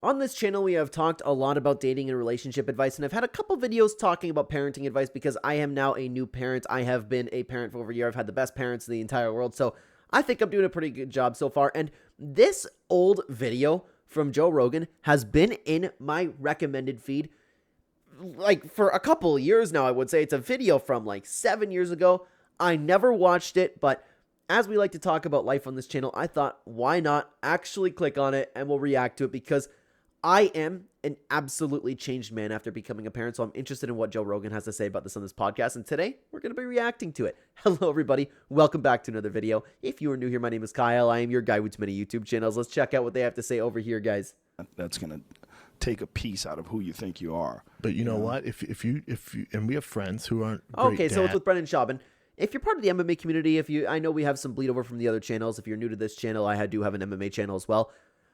On this channel, we have talked a lot about dating and relationship advice, and I've had a couple videos talking about parenting advice because I am now a new parent. I have been a parent for over a year. I've had the best parents in the entire world, so I think I'm doing a pretty good job so far. And this old video from Joe Rogan has been in my recommended feed like for a couple of years now, I would say. It's a video from like 7 years ago. I never watched it, but as we like to talk about life on this channel, I thought, why not actually click on it and we'll react to it, because I am an absolutely changed man after becoming a parent, so I'm interested in what Joe Rogan has to say about this on this podcast, and today we're going to be reacting to it. Hello, everybody. Welcome back to another video. If you are new here, my name is Kyle. I am your guy with many YouTube channels. Let's check out what they have to say over here, guys. That's going to take a piece out of who you think you are. But you know what? If you and we have friends who aren't okay, so it's with Brendan Schaubin. If you're part of the MMA community, I know we have some bleed over from the other channels. If you're new to this channel, I do have an MMA channel as well.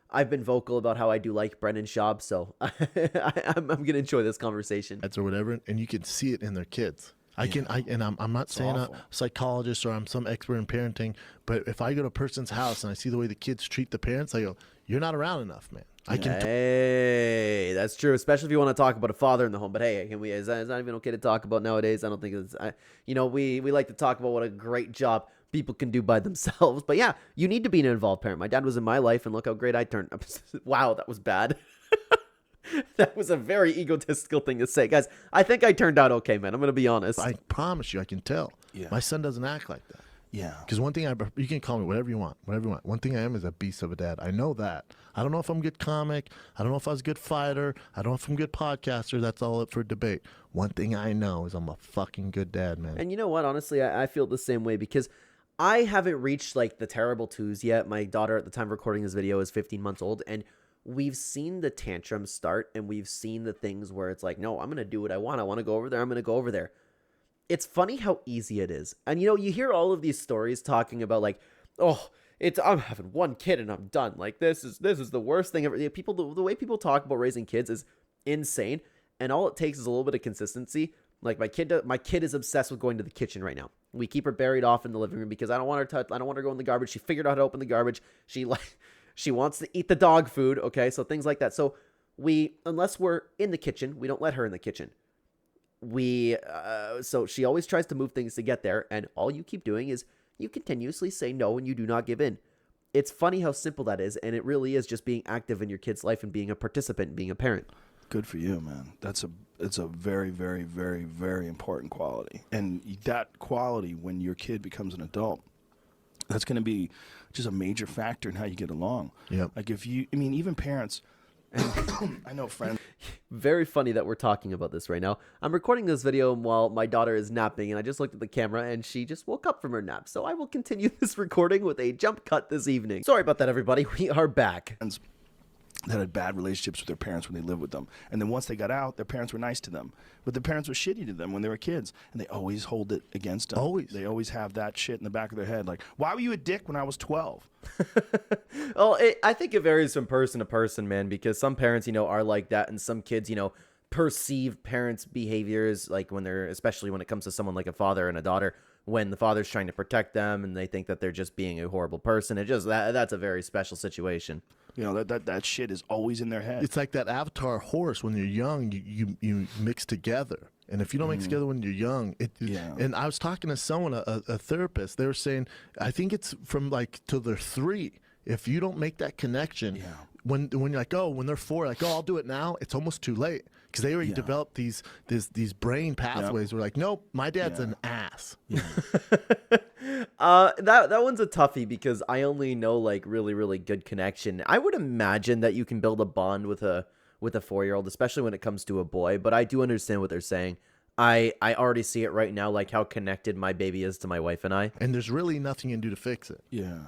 I've been vocal about how I do like Brendan Schaub, so I'm going to enjoy this conversation. Or whatever, and you can see it in their kids. I'm not saying a psychologist or I'm some expert in parenting, but if I go to a person's house and I see the way the kids treat the parents, I go, "You're not around enough, man." Hey, that's true, especially if you want to talk about a father in the home. But hey, is that not even okay to talk about nowadays? I don't think it's. We like to talk about what a great job people can do by themselves. But yeah, you need to be an involved parent. My dad was in my life, and look how great I turned. Wow, that was bad. That was a very egotistical thing to say. Guys, I think I turned out okay, man. I'm going to be honest. I promise you, I can tell. Yeah. My son doesn't act like that. Yeah. Because one thing you can call me whatever you want, whatever you want. One thing I am is a beast of a dad. I know that. I don't know if I'm a good comic. I don't know if I was a good fighter. I don't know if I'm a good podcaster. That's all up for debate. One thing I know is I'm a fucking good dad, man. And you know what? Honestly, I feel the same way because I haven't reached like the terrible twos yet. My daughter at the time of recording this video is 15 months old, and we've seen the tantrums start, and we've seen the things where it's like, no, I'm going to do what I want. I want to go over there. I'm going to go over there. It's funny how easy it is. And, you hear all of these stories talking about like, oh, I'm having one kid and I'm done. Like, this is the worst thing ever. The way people talk about raising kids is insane. And all it takes is a little bit of consistency. Like my kid is obsessed with going to the kitchen right now. We keep her buried off in the living room because I don't want her to go in the garbage. She figured out how to open the garbage. She wants to eat the dog food. Okay. So things like that. So unless we're in the kitchen, we don't let her in the kitchen. So she always tries to move things to get there. And all you keep doing is you continuously say no and you do not give in. It's funny how simple that is. And it really is just being active in your kid's life and being a participant and being a parent. Good for you, man. It's a very, very, very, very important quality. And that quality, when your kid becomes an adult, that's going to be just a major factor in how you get along. Yeah. Like even parents, and I know friends. Very funny that we're talking about this right now. I'm recording this video while my daughter is napping, and I just looked at the camera and she just woke up from her nap. So I will continue this recording with a jump cut this evening. Sorry about that, everybody. We are back. That had bad relationships with their parents when they lived with them. And then once they got out, their parents were nice to them. But their parents were shitty to them when they were kids. And they always hold it against them. Always. They always have that shit in the back of their head. Like, why were you a dick when I was 12? Well, I think it varies from person to person, man, because some parents, are like that. And some kids, perceive parents' behaviors, like especially when it comes to someone like a father and a daughter, when the father's trying to protect them and they think that they're just being a horrible person. That's a very special situation. That shit is always in their head. It's like that Avatar horse. When you're young, you mix together. And if you don't mix together when you're young, And I was talking to someone, a therapist. They were saying, I think it's from like till they're 3. If you don't make that connection, when you're like, when they're 4, like, I'll do it now. It's almost too late because they already developed these brain pathways. We're like, nope, my dad's an ass. Yeah. That one's a toughie because I only know like really, really good connection. I would imagine that you can build a bond with a 4-year-old, especially when it comes to a boy, but I do understand what they're saying. I already see it right now, like how connected my baby is to my wife and I. And there's really nothing you can do to fix it. Yeah.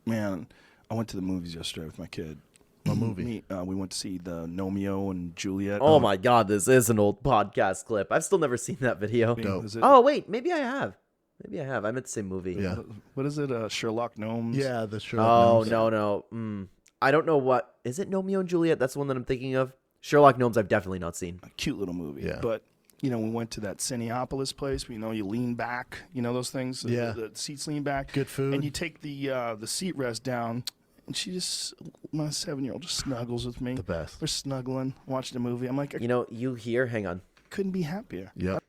Man, I went to the movies yesterday with my kid. What movie? We went to see the Romeo and Juliet. Oh my God, this is an old podcast clip. I've still never seen that video. Oh wait, maybe I have. I meant to say movie. Yeah. What is it? Sherlock Gnomes? Yeah, the Sherlock Gnomes. No. I don't know what. Is it Romeo and Juliet? That's the one that I'm thinking of. Sherlock Gnomes I've definitely not seen. A cute little movie. Yeah. But, we went to that Cineopolis place where, you lean back, those things? Yeah. The seats lean back. Good food. And you take the seat rest down And my 7-year-old just snuggles with me. The best. We're snuggling, watching a movie. I'm like, hang on. Couldn't be happier. Yep.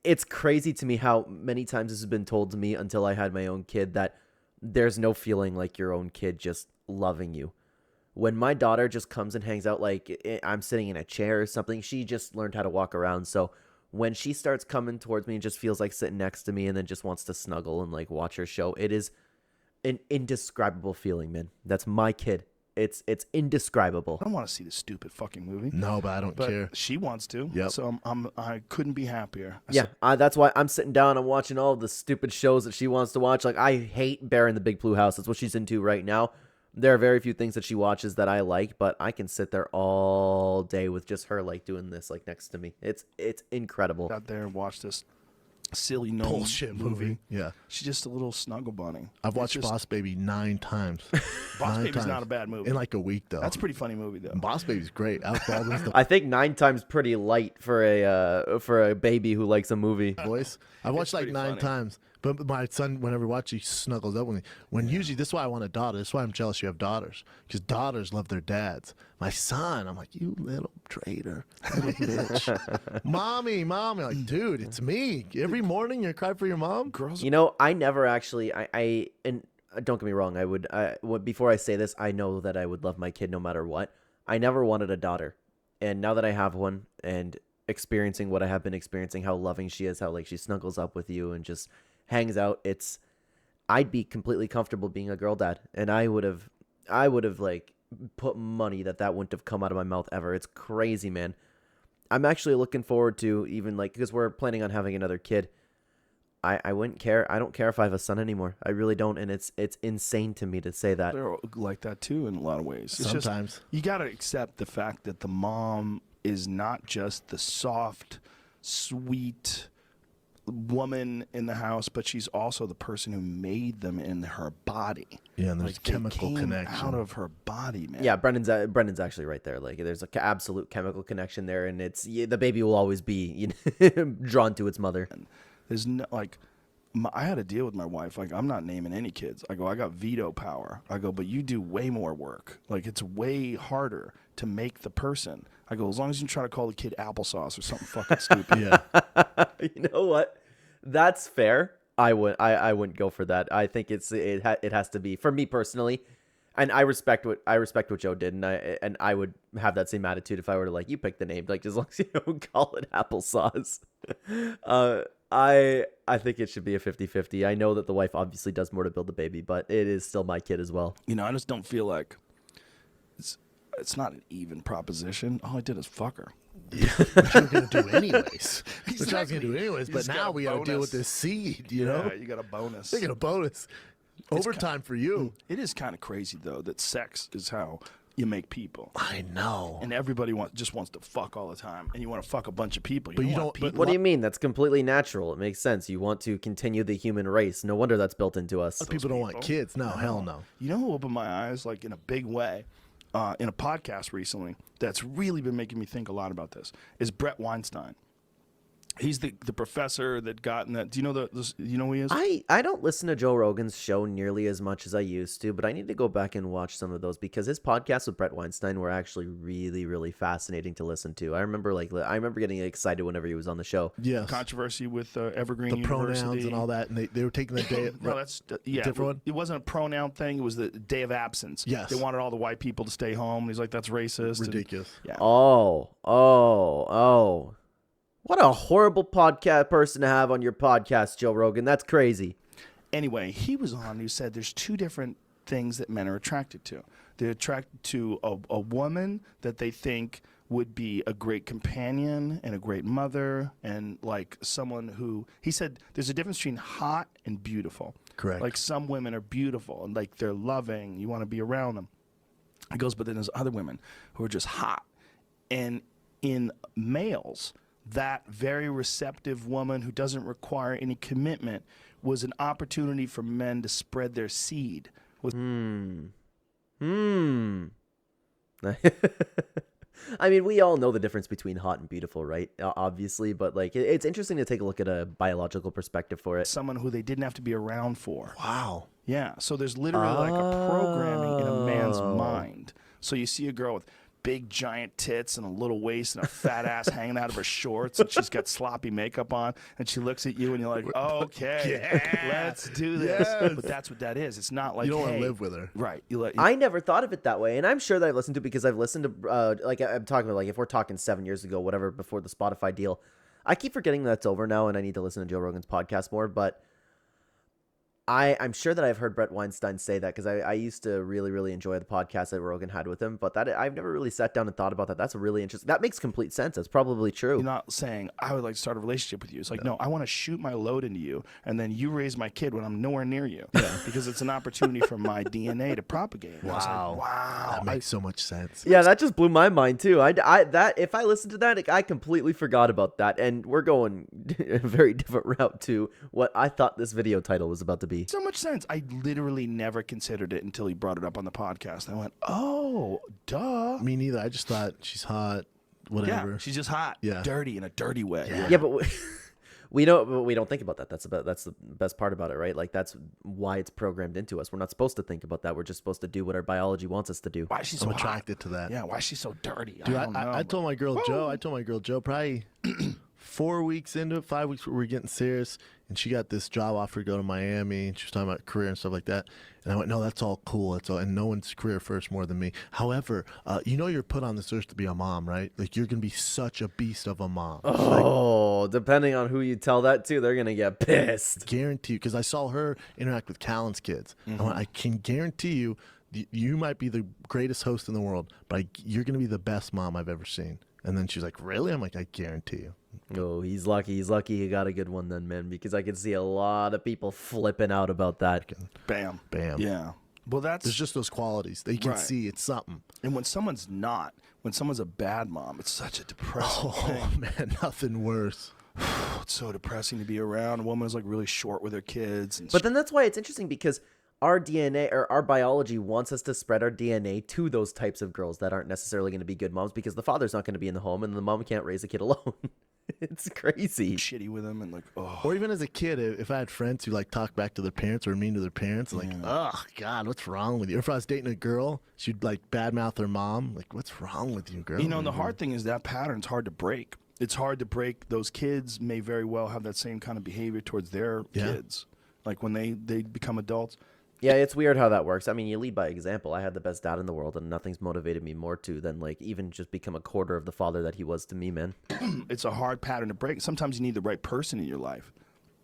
It's crazy to me how many times this has been told to me until I had my own kid that there's no feeling like your own kid just loving you. When my daughter just comes and hangs out, like I'm sitting in a chair or something, she just learned how to walk around. So when she starts coming towards me and just feels like sitting next to me and then just wants to snuggle and like watch her show, it is an indescribable feeling, man. That's my kid. It's indescribable. I don't want to see this stupid fucking movie. No, but I don't care. She wants to. Yep. So I couldn't be happier. That's why I'm sitting down. I'm watching all of the stupid shows that she wants to watch. Like, I hate Bear in the Big Blue House. That's what she's into right now. There are very few things that she watches that I like, but I can sit there all day with just her like doing this like next to me. It's incredible. Out there and watch this silly gnome Bullshit movie. Yeah. She's just a little snuggle bunny. I've watched Boss Baby 9 times. Boss Baby's not a bad movie. In like a week, though. That's a pretty funny movie, though. Boss Baby's great. I think 9 times pretty light for a baby who likes a movie. Voice. I watched like 9 funny. times. But my son, whenever we watch, he snuggles up with me. Usually, this is why I want a daughter. This is why I'm jealous you have daughters. Because daughters love their dads. My son, I'm like, you little traitor. Little bitch. Mommy. Like, dude, it's me. Every morning you cry for your mom? Girls. I never actually, and don't get me wrong, before I say this, I know that I would love my kid no matter what. I never wanted a daughter. And now that I have one and experiencing what I have been experiencing, how loving she is, how like she snuggles up with you and just hangs out, I'd be completely comfortable being a girl dad, and I would have like put money that wouldn't have come out of my mouth ever. It's crazy, man. I'm actually looking forward to, even like, because we're planning on having another kid, I wouldn't care. I don't care if I have a son anymore. I really don't, and it's insane to me to say that. They're like that too in a lot of ways. It's Sometimes. just, you got to accept the fact that the mom is not just the soft, sweet woman in the house, but she's also the person who made them in her body. Yeah, and there's like chemical they came connection out of her body, man. Yeah, Brendan's actually right there. Like, there's an absolute chemical connection there, and the baby will always be drawn to its mother. There's no, like, I had a deal with my wife. Like, I'm not naming any kids. I go, I got veto power. I go, but you do way more work. Like, it's way harder to make the person. I go, as long as you try to call the kid applesauce or something fucking stupid. Yeah. You know what? That's fair. I wouldn't go for that. I think it has to be, for me personally, and I respect what Joe did, and I would have that same attitude if I were to, like, you pick the name, like, as long as you don't call it applesauce. I think it should be a 50-50. I know that the wife obviously does more to build the baby, but it is still my kid as well. I just don't feel like it's not an even proposition. All I did is fuck her. Yeah, which you're going to do anyways. Exactly. Which I was going to do anyways. But now we got to deal with this seed, Yeah, you got a bonus. They get a bonus. Overtime for you. It is kind of crazy, though, that sex is how you make people. I know. And everybody just wants to fuck all the time. And you want to fuck a bunch of people. But you don't- want people. What do you mean? That's completely natural. It makes sense. You want to continue the human race. No wonder that's built into us. People don't want kids. No, hell no. You know who opened my eyes, like, in a big way, in a podcast recently, that's really been making me think a lot about this, is Brett Weinstein. He's the professor that got in that. Do you know you know who he is? I don't listen to Joe Rogan's show nearly as much as I used to, but I need to go back and watch some of those because his podcasts with Brett Weinstein were actually really, really fascinating to listen to. I remember getting excited whenever he was on the show. Yes. Controversy with Evergreen The University. pronouns and all that, and they were taking the day. No, that's different one? It wasn't a pronoun thing. It was the day of absence. Yes. They wanted all the white people to stay home. And he's like, that's racist. and- Ridiculous. yeah. Oh. What a horrible podcast person to have on your podcast, Joe Rogan. That's crazy. Anyway, he was on who said there's two different things that men are attracted to. They're attracted to a woman that they think would be a great companion and a great mother and like someone who, he said there's a difference between hot and beautiful. Correct. Like some women are beautiful and like they're loving. You want to be around them. He goes, but then there's other women who are just hot. And in males, that very receptive woman who doesn't require any commitment was an opportunity for men to spread their seed. I mean, we all know the difference between hot and beautiful, right? Obviously, but like it's interesting to take a look at a biological perspective for it. Someone who they didn't have to be around for. Wow. Yeah, so there's literally like a programming in a man's mind. So you see a girl with big giant tits and a little waist and a fat ass hanging out of her shorts, and she's got sloppy makeup on, and she looks at you and you're like, okay, let's do this. Yes. But that's what that is. It's not like, You don't want hey, to live with her. right. I never thought of it that way, and I'm sure that I've listened to it because I've listened to like I'm talking about, like, if we're talking 7 years ago, whatever, before the Spotify deal. I keep forgetting that's over now, and I need to listen to Joe Rogan's podcast more, but I'm sure that I've heard Brett Weinstein say that because I used to really, really enjoy the podcast that Rogan had with him, but that I've never really sat down and thought about that. That's really interesting. That makes complete sense. That's probably true. You're not saying, I would like to start a relationship with you. It's like, no, I want to shoot my load into you, and then you raise my kid when I'm nowhere near you. Yeah. Because it's an opportunity for my DNA to propagate. And I was like, wow. That makes so much sense. Yeah, that just blew my mind too. That if I listened to that, I completely forgot about that, and we're going a very different route to what I thought this video title was about to be. So much sense. I literally never considered it until he brought it up on the podcast. I went, oh, duh. Me neither. I just thought she's hot, whatever. Yeah, she's just hot, dirty in a dirty way. Yeah, but we don't think about that. That's the best part about it, right? Like that's why it's programmed into us. We're not supposed to think about that. We're just supposed to do what our biology wants us to do. Why is she so I'm hot? attracted to that. Yeah, why is she so dirty? Dude, I don't know. I told my girl Joe, probably 4 weeks into it, 5 weeks, we were getting serious, and she got this job offer to go to Miami, and she was talking about career and stuff like that. And I went, no, that's all cool. That's all, and no one's career first more than me. However, you know you're put on this earth to be a mom, right? Like you're gonna be such a beast of a mom. Oh, depending on who you tell that to, they're gonna get pissed. Guarantee you, because I saw her interact with Callan's kids. I can guarantee you, you might be the greatest host in the world, but you're gonna be the best mom I've ever seen. And then she's like, really? I'm like, I guarantee you. Oh, he's lucky. He's lucky he got a good one then, man, because I could see a lot of people flipping out about that. Bam. Bam. Yeah. Well, there's just those qualities that you can see. It's something. And when someone's a bad mom, it's such a depressing thing. Oh, man, nothing worse. It's so depressing to be around. A woman who's like really short with her kids. And but then that's why it's interesting because our DNA or our biology wants us to spread our DNA to those types of girls that aren't necessarily going to be good moms because the father's not going to be in the home and the mom can't raise a kid alone. It's crazy. Shitty with them and like, oh. Or even as a kid, if I had friends who like talk back to their parents or mean to their parents, like, oh God, what's wrong with you? Or if I was dating a girl, she'd like badmouth her mom, like, what's wrong with you, girl? You know, and the hard thing is that pattern's hard to break. It's hard to break. Those kids may very well have that same kind of behavior towards their kids, like when they become adults. Yeah, it's weird how that works. I mean, you lead by example. I had the best dad in the world, and nothing's motivated me more to than like even just become a quarter of the father that he was to me, man. It's a hard pattern to break. Sometimes you need the right person in your life,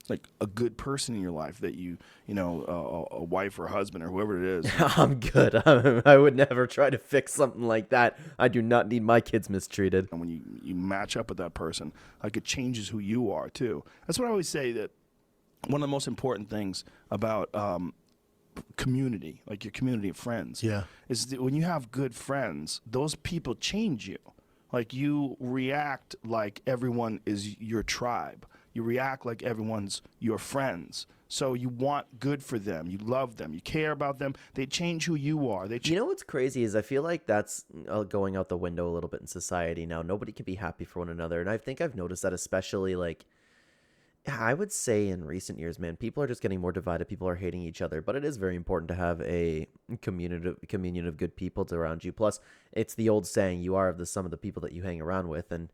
like a good person in your life that you know, a wife or a husband or whoever it is. I'm good. I would never try to fix something like that. I do not need my kids mistreated. And when you match up with that person, like it changes who you are too. That's what I always say, that one of the most important things about community, like your community of friends, is that when you have good friends, those people change you. Like you react like everyone is your tribe. You react like everyone's your friends. So you want good for them. You love them. You care about them. They change who you are. You know what's crazy is I feel like that's going out the window a little bit in society now. Nobody can be happy for one another. And I think I've noticed that especially like, I would say in recent years, man, people are just getting more divided. People are hating each other, but it is very important to have a communion of good people around you. Plus, it's the old saying, you are of the sum of the people that you hang around with, and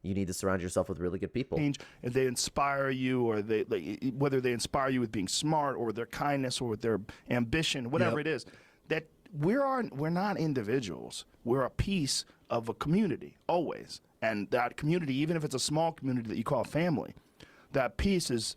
you need to surround yourself with really good people. If they inspire you, or whether they inspire you with being smart or with their kindness or with their ambition, whatever it is, that we're not individuals. We're a piece of a community, always. And that community, even if it's a small community that you call family, that piece is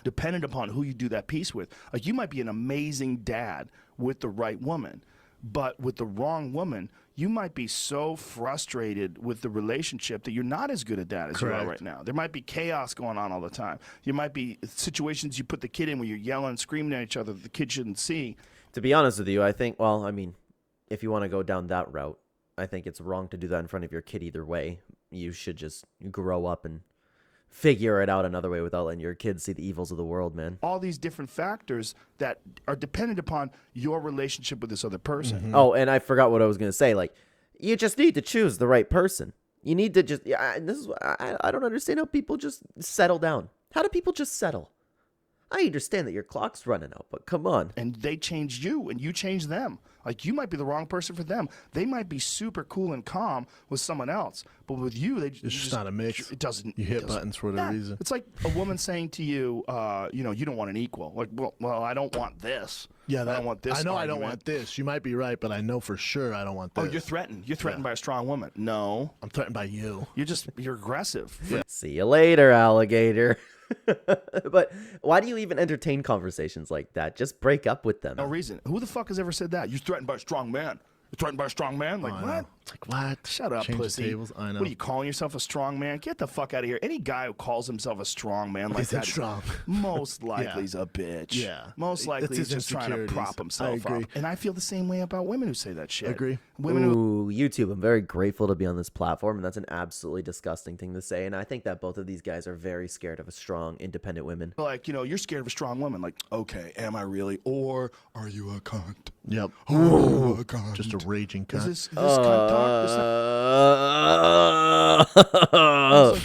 dependent upon who you do that piece with. Like you might be an amazing dad with the right woman, but with the wrong woman, you might be so frustrated with the relationship that you're not as good a dad as you are right now. There might be chaos going on all the time. There might be situations you put the kid in where you're yelling and screaming at each other that the kid shouldn't see. To be honest with you, I think, well, I mean, if you want to go down that route, I think it's wrong to do that in front of your kid either way. You should just grow up and figure it out another way without letting your kids see the evils of the world, man. All these different factors that are dependent upon your relationship with this other person. Oh, and I forgot what I was going to say. Like, You just need to choose the right person. You need to just, yeah, and this is, I don't understand how people just settle down. How do people just settle? I understand that your clock's running out, but come on. And they changed you, and you changed them. Like, you might be the wrong person for them. They might be super cool and calm with someone else, but with you, it's just not a mix. It doesn't. You hit buttons for a reason. It's like a woman saying to you, you know, you don't want an equal. Like, well, I don't want this. Yeah, I don't want this. I know argument. I don't want this. You might be right, but I know for sure I don't want this. Oh, you're threatened. You're threatened by a strong woman. No, I'm threatened by you. You're aggressive. See you later, alligator. But why do you even entertain conversations like that? Just break up with them. No reason. Who the fuck has ever said that? You're threatened by a strong man. You're threatened by a strong man? Like, what? It's like, what? Shut up, Change the pussy. tables. I know. What are you calling yourself, a strong man? Get the fuck out of here. Any guy who calls himself a strong man like that, strong. most likely is a bitch. Yeah. Most likely he's just trying to prop himself up. And I feel the same way about women who say that shit. Agree. Women who Ooh, YouTube. I'm very grateful to be on this platform, and that's an absolutely disgusting thing to say. And I think that both of these guys are very scared of a strong, independent women. like, you know, you're scared of a strong woman. Like, okay, am I really? Or are you a cunt? Yep. Are you a cunt? Just a raging cunt. Is this cunt talk?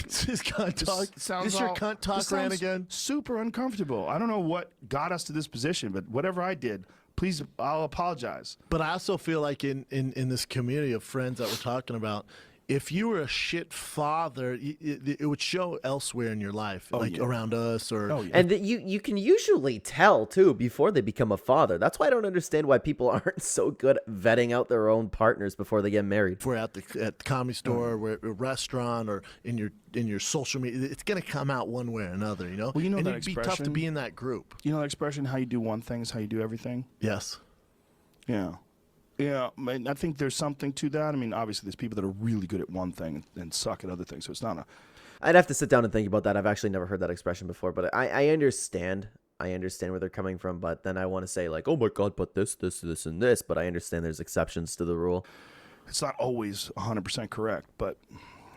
This cunt talk. This your cunt talk ran again? Super uncomfortable. I don't know what got us to this position, but whatever I did, please, I'll apologize. But I also feel like in this community of friends that we're talking about, if you were a shit father, it would show elsewhere in your life, around us or. Oh, yeah. And you can usually tell, too, before they become a father. That's why I don't understand why people aren't so good at vetting out their own partners before they get married. If we're at the comedy store, or a restaurant, or in your social media, it's going to come out one way or another, you know? Well, you know and that it'd be expression? tough to be in that group. You know that expression, how you do one thing is how you do everything? Yes. Yeah. Yeah, I think there's something to that. I mean, obviously, there's people that are really good at one thing and suck at other things, so it's not a... I'd have to sit down and think about that. I've actually never heard that expression before, but I understand. I understand where they're coming from, but then I want to say, like, oh my God, but this, and this, but I understand there's exceptions to the rule. It's not always 100% correct, but,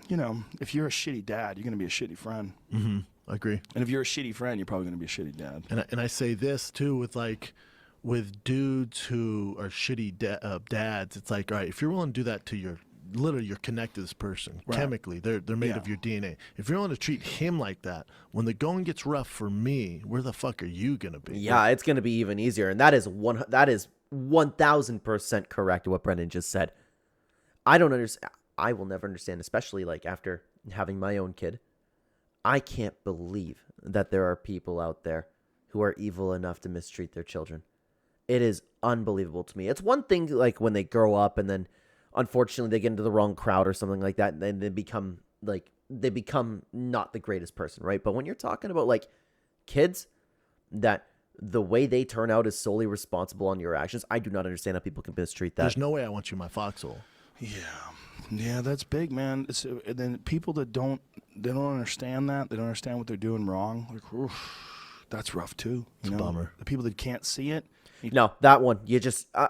you know, if you're a shitty dad, you're going to be a shitty friend. Mm-hmm. I agree. And if you're a shitty friend, you're probably going to be a shitty dad. And I say this, too, with dudes who are shitty dads, it's like, all right, if you're willing to do that to literally you're connected to this person chemically, they're made of your DNA. If you're willing to treat him like that, when the going gets rough for me, where the fuck are you gonna be? Yeah, it's gonna be even easier, and that is 1000% correct. What Brendan just said. I don't understand. I will never understand, especially like after having my own kid. I can't believe that there are people out there who are evil enough to mistreat their children. It is unbelievable to me. It's one thing like when they grow up and then unfortunately they get into the wrong crowd or something like that, and then they become not the greatest person, right? But when you're talking about like kids that the way they turn out is solely responsible on your actions, I do not understand how people can mistreat that. There's no way I want you in my foxhole. Yeah, that's big, man. And then people that don't understand that, they don't understand what they're doing wrong. Like, oof, that's rough too. It's a bummer. The people that can't see it. No, that one, you just, I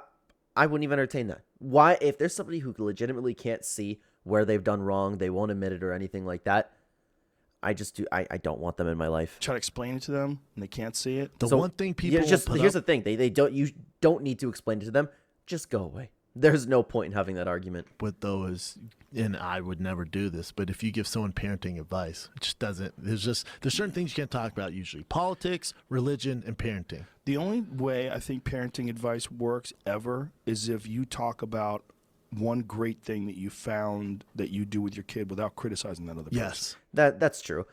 wouldn't even entertain that. Why, if there's somebody who legitimately can't see where they've done wrong, they won't admit it or anything like that, I don't want them in my life. Try to explain it to them, and they can't see it. One thing people here's the thing, you don't need to explain it to them. Just go away. There's no point in having that argument. With those, and I would never do this, but if you give someone parenting advice, it just doesn't. There's certain things you can't talk about usually: politics, religion, and parenting. The only way I think parenting advice works ever is if you talk about one great thing that you found that you do with your kid without criticizing that other person. Yes, that's true.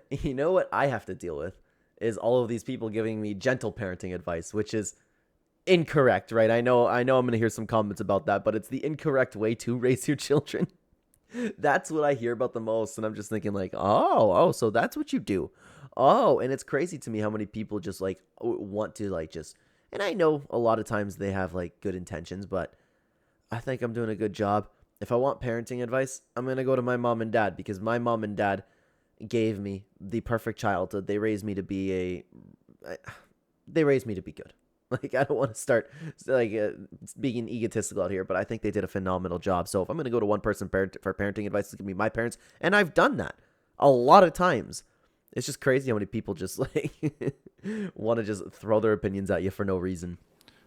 You know what I have to deal with is all of these people giving me gentle parenting advice, which is incorrect, right? I know I'm going to hear some comments about that, but it's the incorrect way to raise your children. That's what I hear about the most, and I'm just thinking like, oh, so that's what you do. Oh, and it's crazy to me how many people just like want to like just, and I know a lot of times they have like good intentions, but I think I'm doing a good job. If I want parenting advice, I'm going to go to my mom and dad, because my mom and dad gave me the perfect childhood. They raised me to be good. Like, I don't want to start like being egotistical out here, but I think they did a phenomenal job. So if I'm going to go to one person for parenting advice, it's going to be my parents. And I've done that a lot of times. It's just crazy how many people just like want to just throw their opinions at you for no reason.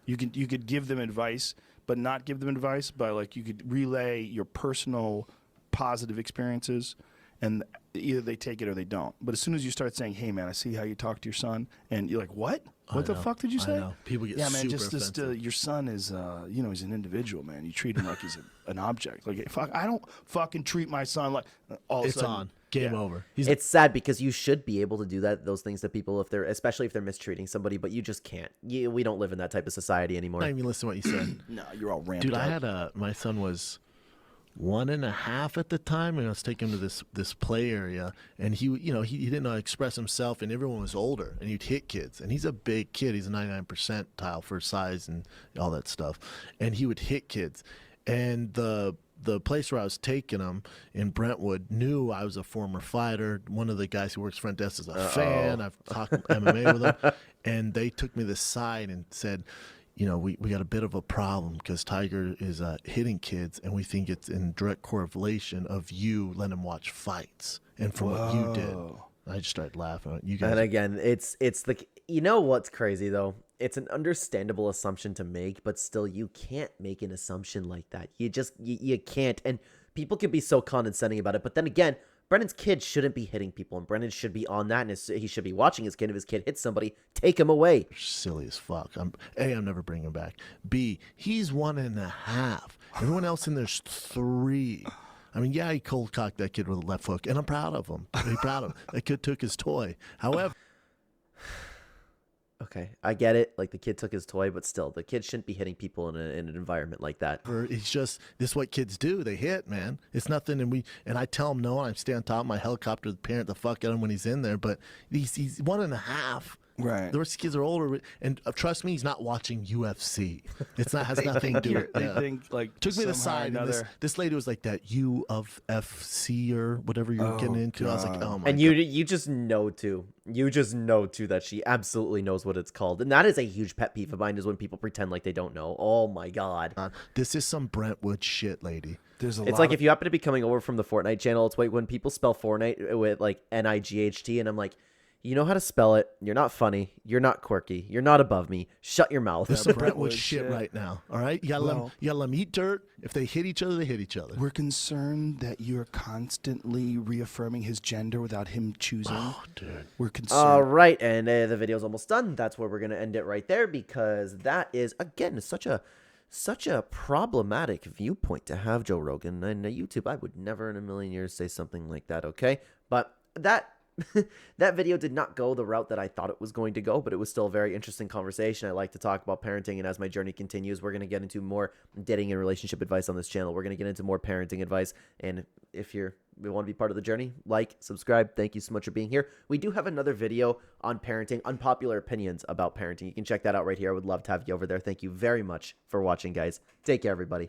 You could give them advice, but not give them advice. But like you could relay your personal positive experiences, and either they take it or they don't. But as soon as you start saying, "Hey, man, I see how you talk to your son," and you're like, "What? What the fuck did you say?" I know. People get yeah, man. super Just offensive. your son is, you know, he's an individual, man. You treat him like he's an object. Like, fuck, I don't fucking treat my son like. All of a It's sudden, on. Game over. It's sad because you should be able to do those things to people if they're, especially if they're mistreating somebody, but you just can't. We don't live in that type of society anymore. Not even listen to what you said. No, you're all ramped Dude, up. I had my son was 1.5 at the time, and I was taking him to this play area, and he didn't know how to express himself, and everyone was older, and he'd hit kids, and he's a big kid. He's a 99 percentile for size and all that stuff, and he would hit kids, and the place where I was taking him in Brentwood knew I was a former fighter. One of the guys who works front desk is a fan. I've talked MMA with him, and they took me to the side and said, you know, we got a bit of a problem because Tiger is hitting kids, and we think it's in direct correlation of you letting him watch fights and from what you did. I just started laughing. You guys, And again, it's the, you know what's crazy though? It's an understandable assumption to make, but still you can't make an assumption like that. You can't. And people can be so condescending about it. But then again, Brennan's kid shouldn't be hitting people, and Brennan should be on that, and he should be watching his kid. If his kid hits somebody, take him away. silly as fuck. I'm never bringing him back. B, he's 1.5. Everyone else in there's 3. I mean, yeah, he cold cocked that kid with a left hook, and I'm proud of him. I'm proud of him. That kid took his toy. However, Okay, I get it. Like, the kid took his toy, but still, the kid shouldn't be hitting people in an environment like that. it's just this is what kids do. They hit, man. It's nothing, and I tell him no, and I stay on top of my helicopter, parent the fuck out of him when he's in there. But he's 1.5. Right. The rest of the kids are older, and trust me, he's not watching UFC. It's not has nothing to do with They it. think like Took me to the somehow or side, and another. this lady was like that U of FC or whatever you were getting into. I was like, oh my And god. you just know too. You just know too that she absolutely knows what it's called. And that is a huge pet peeve of mine, is when people pretend like they don't know. Oh my god. This is some Brentwood shit, lady. There's a It's lot like of, if you happen to be coming over from the Fortnite channel, it's like when people spell Fortnite with like Night, and I'm like, you know how to spell it. You're not funny. You're not quirky. You're not above me. Shut your mouth. This is some Brentwood Brentwood shit shit. right now. All right, you gotta let them eat dirt. If they hit each other, they hit each other. we're concerned that you're constantly reaffirming his gender without him choosing. Oh, dude. We're concerned. All right, and the video's almost done. That's where we're gonna end it right there, because that is, again, such a problematic viewpoint to have, Joe Rogan. And YouTube, I would never in a million years say something like that. Okay, but that that video did not go the route that I thought it was going to go, but it was still a very interesting conversation. I like to talk about parenting, and as my journey continues, we're going to get into more dating and relationship advice on this channel. We're going to get into more parenting advice, and if you want to be part of the journey, like, subscribe. Thank you so much for being here. We do have another video on parenting, unpopular opinions about parenting. You can check that out right here. I would love to have you over there. Thank you very much for watching, guys. Take care, everybody.